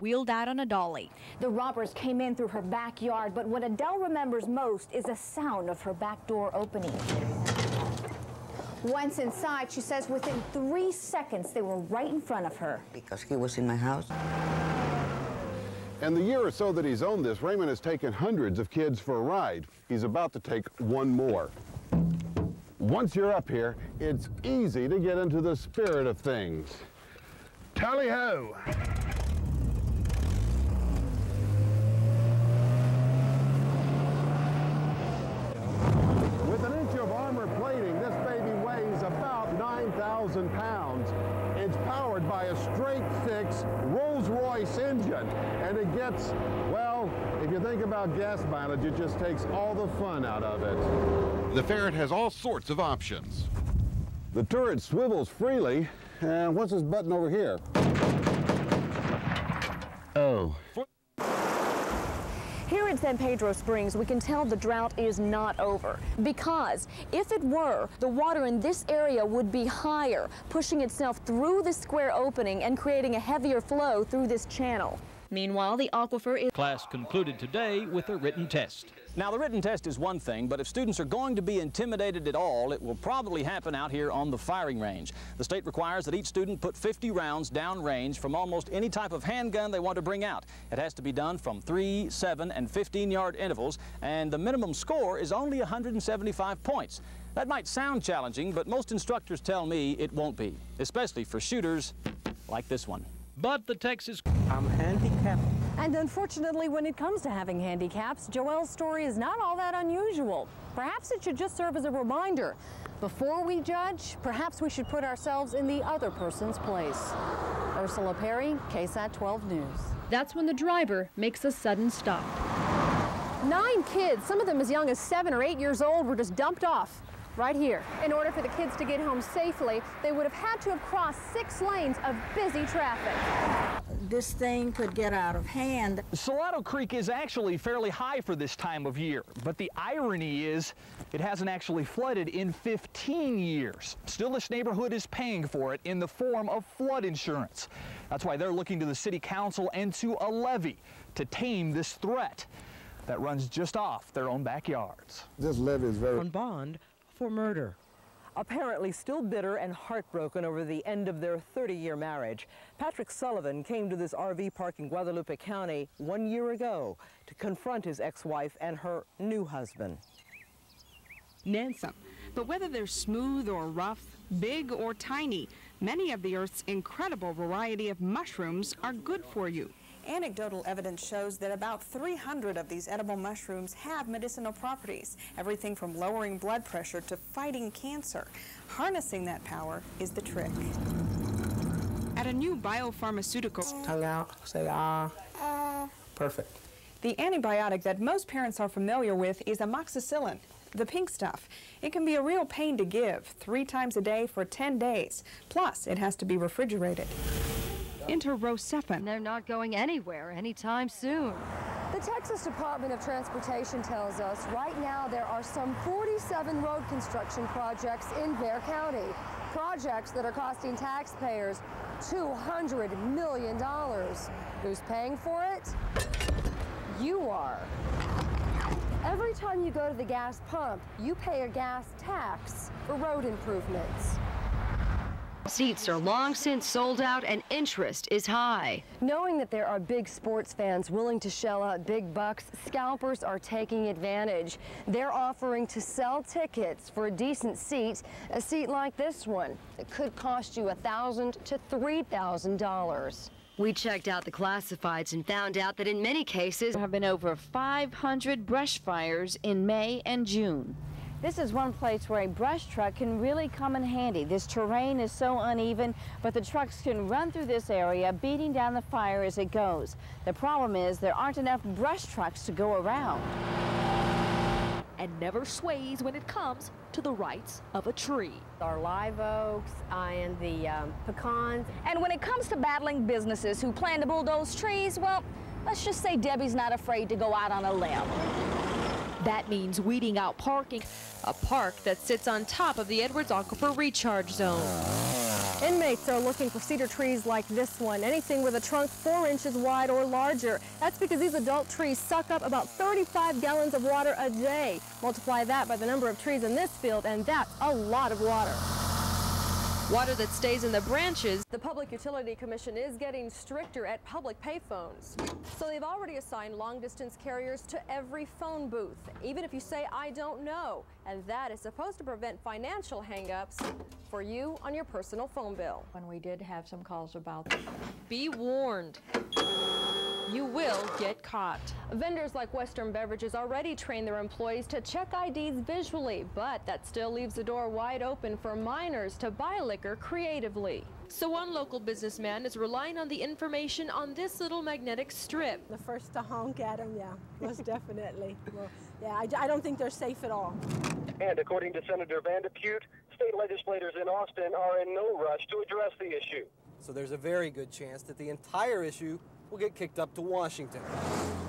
wheeled out on a dolly. The robbers came in through her backyard, but what Adele remembers most is the sound of her back door opening. Once inside, she says within 3 seconds they were right in front of her. Because he was in my house. In the year or so that he's owned this, Raymond has taken hundreds of kids for a ride. He's about to take one more. Once you're up here, it's easy to get into the spirit of things. Tally-ho! With an inch of armor plating, this baby weighs about 9,000 pounds. It's powered by a straight-six Rolls-Royce engine, and it gets, well, if you think about gas mileage, it just takes all the fun out of it. The Ferret has all sorts of options. The turret swivels freely, and what's this button over here? Oh. Here in San Pedro Springs, we can tell the drought is not over, because if it were, the water in this area would be higher, pushing itself through the square opening and creating a heavier flow through this channel. Meanwhile, the aquifer is... Class concluded today with a written test. Now, the written test is one thing, but if students are going to be intimidated at all, it will probably happen out here on the firing range. The state requires that each student put 50 rounds downrange from almost any type of handgun they want to bring out. It has to be done from 3, 7, and 15-yard intervals, and the minimum score is only 175 points. That might sound challenging, but most instructors tell me it won't be, especially for shooters like this one. But the Texas... I'm handicapped. And unfortunately, when it comes to having handicaps, Joelle's story is not all that unusual. Perhaps it should just serve as a reminder. Before we judge, perhaps we should put ourselves in the other person's place. Ursula Perry, KSAT 12 News. That's when the driver makes a sudden stop. 9 kids, some of them as young as 7 or 8 years old, were just dumped off right here. In order for the kids to get home safely, they would have had to have crossed 6 lanes of busy traffic. This thing could get out of hand. Salado Creek is actually fairly high for this time of year, but the irony is it hasn't actually flooded in 15 years. Still, this neighborhood is paying for it in the form of flood insurance. That's why they're looking to the city council and to a levy to tame this threat that runs just off their own backyards. This levy is very... On bond for murder. Apparently still bitter and heartbroken over the end of their 30-year marriage, Patrick Sullivan came to this RV park in Guadalupe County 1 year ago to confront his ex-wife and her new husband. Nansen. But whether they're smooth or rough, big or tiny, many of the Earth's incredible variety of mushrooms are good for you. Anecdotal evidence shows that about 300 of these edible mushrooms have medicinal properties, everything from lowering blood pressure to fighting cancer. Harnessing that power is the trick. At a new biopharmaceutical... Tongue out, say ah. Perfect. The antibiotic that most parents are familiar with is amoxicillin, the pink stuff. It can be a real pain to give 3 times a day for 10 days. Plus, it has to be refrigerated. Enter Rosephine. They're not going anywhere anytime soon. The Texas Department of Transportation tells us right now there are some 47 road construction projects in Bexar County. Projects that are costing taxpayers $200 million. Who's paying for it? You are. Every time you go to the gas pump, you pay a gas tax for road improvements. Seats are long since sold out and interest is high. Knowing that there are big sports fans willing to shell out big bucks, scalpers are taking advantage. They're offering to sell tickets for a decent seat, a seat like this one. It could cost you $1,000 to $3,000. We checked out the classifieds and found out that in many cases there have been over 500 brush fires in May and June. This is one place where a brush truck can really come in handy. This terrain is so uneven, but the trucks can run through this area, beating down the fire as it goes. The problem is there aren't enough brush trucks to go around. And never sways when it comes to the rights of a tree. Our live oaks and the pecans. And when it comes to battling businesses who plan to bulldoze trees, well, let's just say Debbie's not afraid to go out on a limb. That means weeding out parking, a park that sits on top of the Edwards Aquifer Recharge Zone. Inmates are looking for cedar trees like this one, anything with a trunk 4 inches wide or larger. That's because these adult trees suck up about 35 gallons of water a day. Multiply that by the number of trees in this field, and that's a lot of water. Water that stays in the branches. The Public Utility Commission is getting stricter at public payphones. So they've already assigned long-distance carriers to every phone booth, even if you say, "I don't know." And that is supposed to prevent financial hang-ups for you on your personal phone bill. When we did have some calls about that. Be warned. You will get caught. Vendors like Western Beverages already train their employees to check IDs visually, but that still leaves the door wide open for minors to buy liquor creatively. So one local businessman is relying on the information on this little magnetic strip. The first to honk at them, yeah, most definitely. Well, yeah, I don't think they're safe at all. And according to Senator Vandepute, state legislators in Austin are in no rush to address the issue. So there's a very good chance that the entire issue will get kicked up to Washington.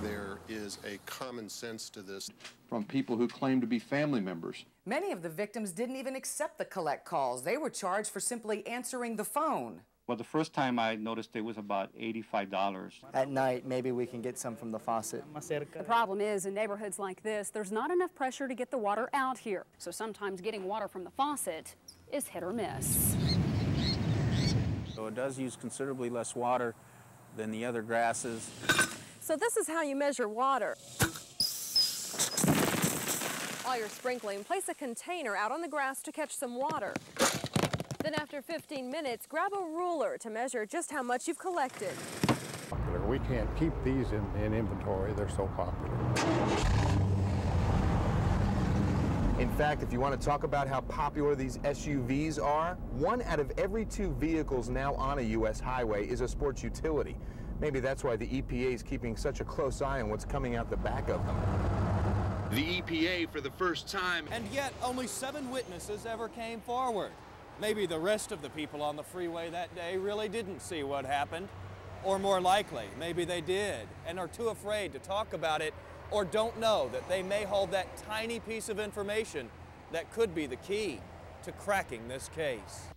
There is a common sense to this. From people who claim to be family members. Many of the victims didn't even accept the collect calls. They were charged for simply answering the phone. Well, the first time I noticed it was about $85. At night, maybe we can get some from the faucet. The problem is, in neighborhoods like this, there's not enough pressure to get the water out here. So sometimes getting water from the faucet is hit or miss. So it does use considerably less water than the other grasses. So this is how you measure water. While you're sprinkling, place a container out on the grass to catch some water. Then after 15 minutes, grab a ruler to measure just how much you've collected. We can't keep these in inventory. They're so popular. In fact, if you want to talk about how popular these SUVs are, 1 out of every 2 vehicles now on a U.S. highway is a sports utility. Maybe that's why the EPA is keeping such a close eye on what's coming out the back of them. The EPA for the first time. And yet, only 7 witnesses ever came forward. Maybe the rest of the people on the freeway that day really didn't see what happened. Or more likely, maybe they did and are too afraid to talk about it, or don't know that they may hold that tiny piece of information that could be the key to cracking this case.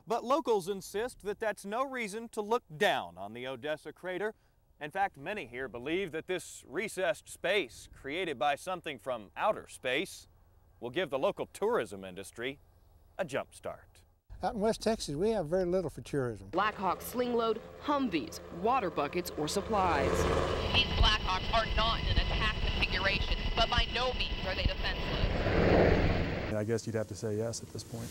But locals insist that that's no reason to look down on the Odessa crater. In fact, many here believe that this recessed space created by something from outer space will give the local tourism industry a jump start. Out in West Texas, we have very little for tourism. Blackhawks sling load Humvees, water buckets, or supplies. These Blackhawks are not in an attack configuration, but by no means are they defenseless. I guess you'd have to say yes at this point.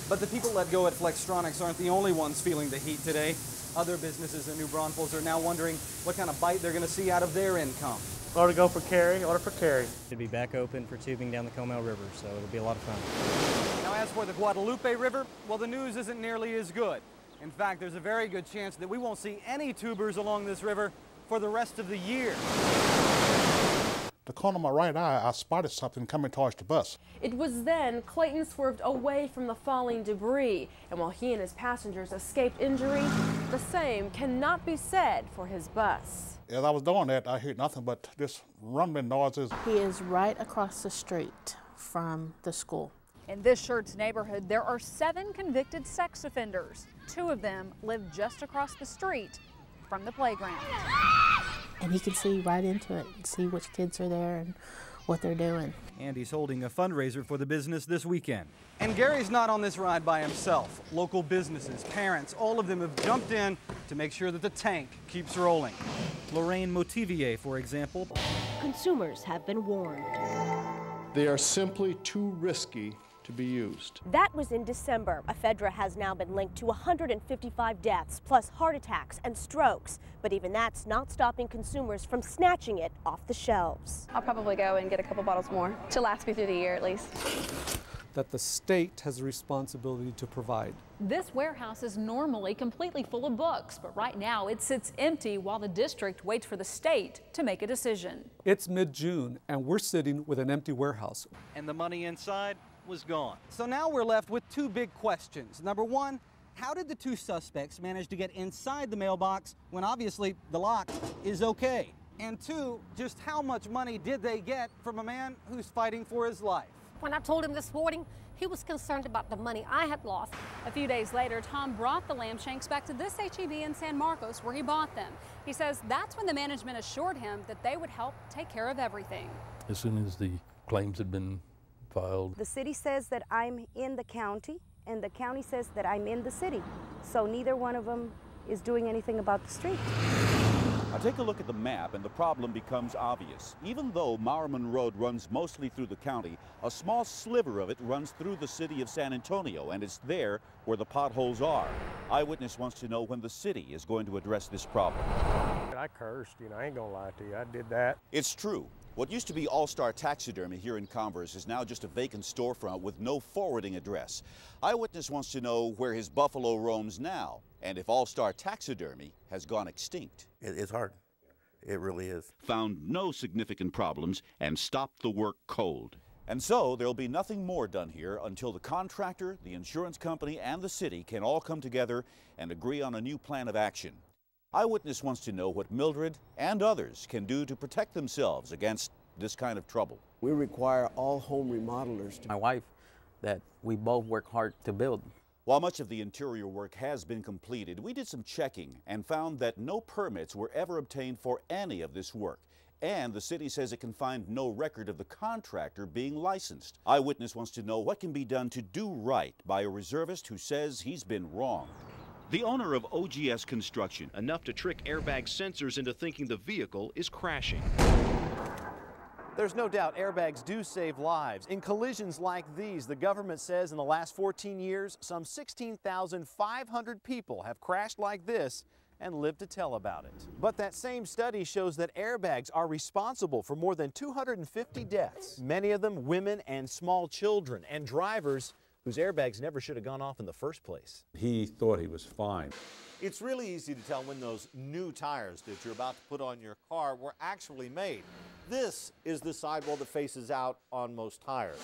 But the people let go at Flextronics aren't the only ones feeling the heat today. Other businesses in New Braunfels are now wondering what kind of bite they're going to see out of their income. Order to go for carry, order for carry. Should be back open for tubing down the Comel River, so it'll be a lot of fun. Now, as for the Guadalupe River, well, the news isn't nearly as good. In fact, there's a very good chance that we won't see any tubers along this river for the rest of the year. The corner of my right eye, I spotted something coming towards the bus. It was then Clayton swerved away from the falling debris, and while he and his passengers escaped injury, the same cannot be said for his bus. As I was doing that, I heard nothing but this rumbling noises. He is right across the street from the school. In this Schertz neighborhood, there are 7 convicted sex offenders. 2 of them live just across the street from the playground. And he can see right into it and see which kids are there and what they're doing. And he's holding a fundraiser for the business this weekend. And Gary's not on this ride by himself. Local businesses, parents, all of them have jumped in to make sure that the tank keeps rolling. Lorraine Motivier, for example. Consumers have been warned. They are simply too risky to be used. That was in December. Ephedra has now been linked to 155 deaths, plus heart attacks and strokes. But even that's not stopping consumers from snatching it off the shelves. I'll probably go and get a couple bottles more to last me through the year at least. That the state has a responsibility to provide. This warehouse is normally completely full of books, but right now it sits empty while the district waits for the state to make a decision. It's mid-June and we're sitting with an empty warehouse. And the money inside was gone. So now we're left with 2 big questions. Number 1, how did the 2 suspects manage to get inside the mailbox when obviously the lock is okay? And 2, just how much money did they get from a man who's fighting for his life? When I told him this morning, he was concerned about the money I had lost. A few days later, Tom brought the lamb shanks back to this HEB in San Marcos where he bought them. He says that's when the management assured him that they would help take care of everything. As soon as the claims had been filed. The city says that I'm in the county, and the county says that I'm in the city. So neither one of them is doing anything about the street. Now take a look at the map and the problem becomes obvious. Even though Mowerman Road runs mostly through the county, a small sliver of it runs through the city of San Antonio, and it's there where the potholes are. Eyewitness wants to know when the city is going to address this problem. I cursed, I ain't gonna lie to you, I did that. It's true. What used to be All-Star Taxidermy here in Converse is now just a vacant storefront with no forwarding address. Eyewitness wants to know where his buffalo roams now, and if All-Star Taxidermy has gone extinct. It's hard. It really is. Found no significant problems and stopped the work cold. And so there'll be nothing more done here until the contractor, the insurance company, and the city can all come together and agree on a new plan of action. Eyewitness wants to know what Mildred and others can do to protect themselves against this kind of trouble. We require all home remodelers to... My wife, that we both work hard to build. While much of the interior work has been completed, we did some checking and found that no permits were ever obtained for any of this work. And the city says it can find no record of the contractor being licensed. Eyewitness wants to know what can be done to do right by a reservist who says he's been wronged. The owner of OGS Construction, enough to trick airbag sensors into thinking the vehicle is crashing. There's no doubt airbags do save lives. In collisions like these, the government says in the last 14 years, some 16,500 people have crashed like this and lived to tell about it. But that same study shows that airbags are responsible for more than 250 deaths, many of them women and small children, and drivers whose airbags never should have gone off in the first place. He thought he was fine. It's really easy to tell when those new tires that you're about to put on your car were actually made. This is the sidewall that faces out on most tires.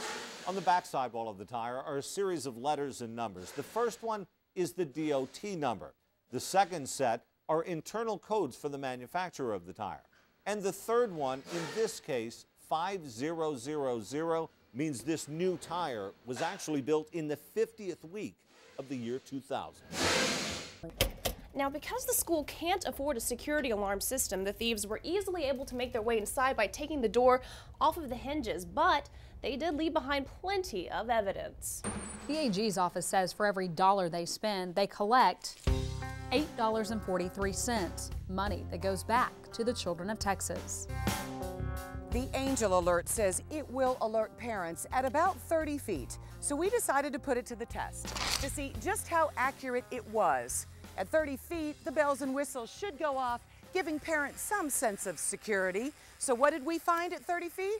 On the back sidewall of the tire are a series of letters and numbers. The first one is the DOT number. The second set are internal codes for the manufacturer of the tire. And the third one, in this case, 5000, means this new tire was actually built in the 50th week of the year 2000. Now, because the school can't afford a security alarm system, the thieves were easily able to make their way inside by taking the door off of the hinges, but they did leave behind plenty of evidence. The AG's office says for every dollar they spend, they collect $8.43, money that goes back to the children of Texas. The Angel Alert says it will alert parents at about 30 feet, so we decided to put it to the test to see just how accurate it was. At 30 feet, the bells and whistles should go off, giving parents some sense of security. So what did we find at 30 feet?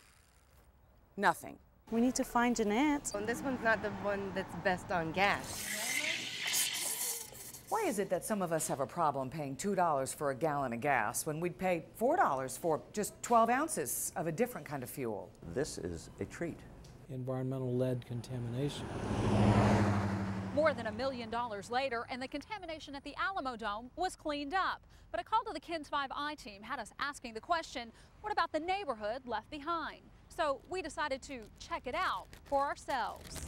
Nothing. We need to find Jeanette. And this one's not the one that's best on gas. Why is it that some of us have a problem paying $2 for a gallon of gas when we'd pay $4 for just 12 ounces of a different kind of fuel? This is a treat. Environmental lead contamination. More than $1 million later, and the contamination at the Alamo Dome was cleaned up. But a call to the KENS 5i team had us asking the question, what about the neighborhood left behind? So we decided to check it out for ourselves.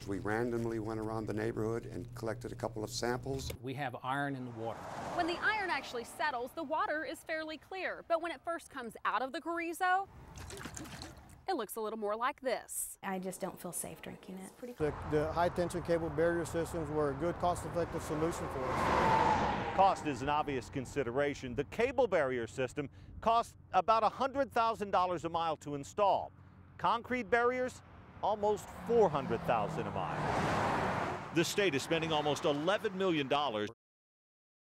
We randomly went around the neighborhood and collected a couple of samples. We have iron in the water. When the iron actually settles, the water is fairly clear. But when it first comes out of the carrizo, it looks a little more like this. I just don't feel safe drinking it. The high-tension cable barrier systems were a good cost-effective solution for us. Cost is an obvious consideration. The cable barrier system costs about $100,000 a mile to install. Concrete barriers, almost $400,000 a mile. The state is spending almost $11 million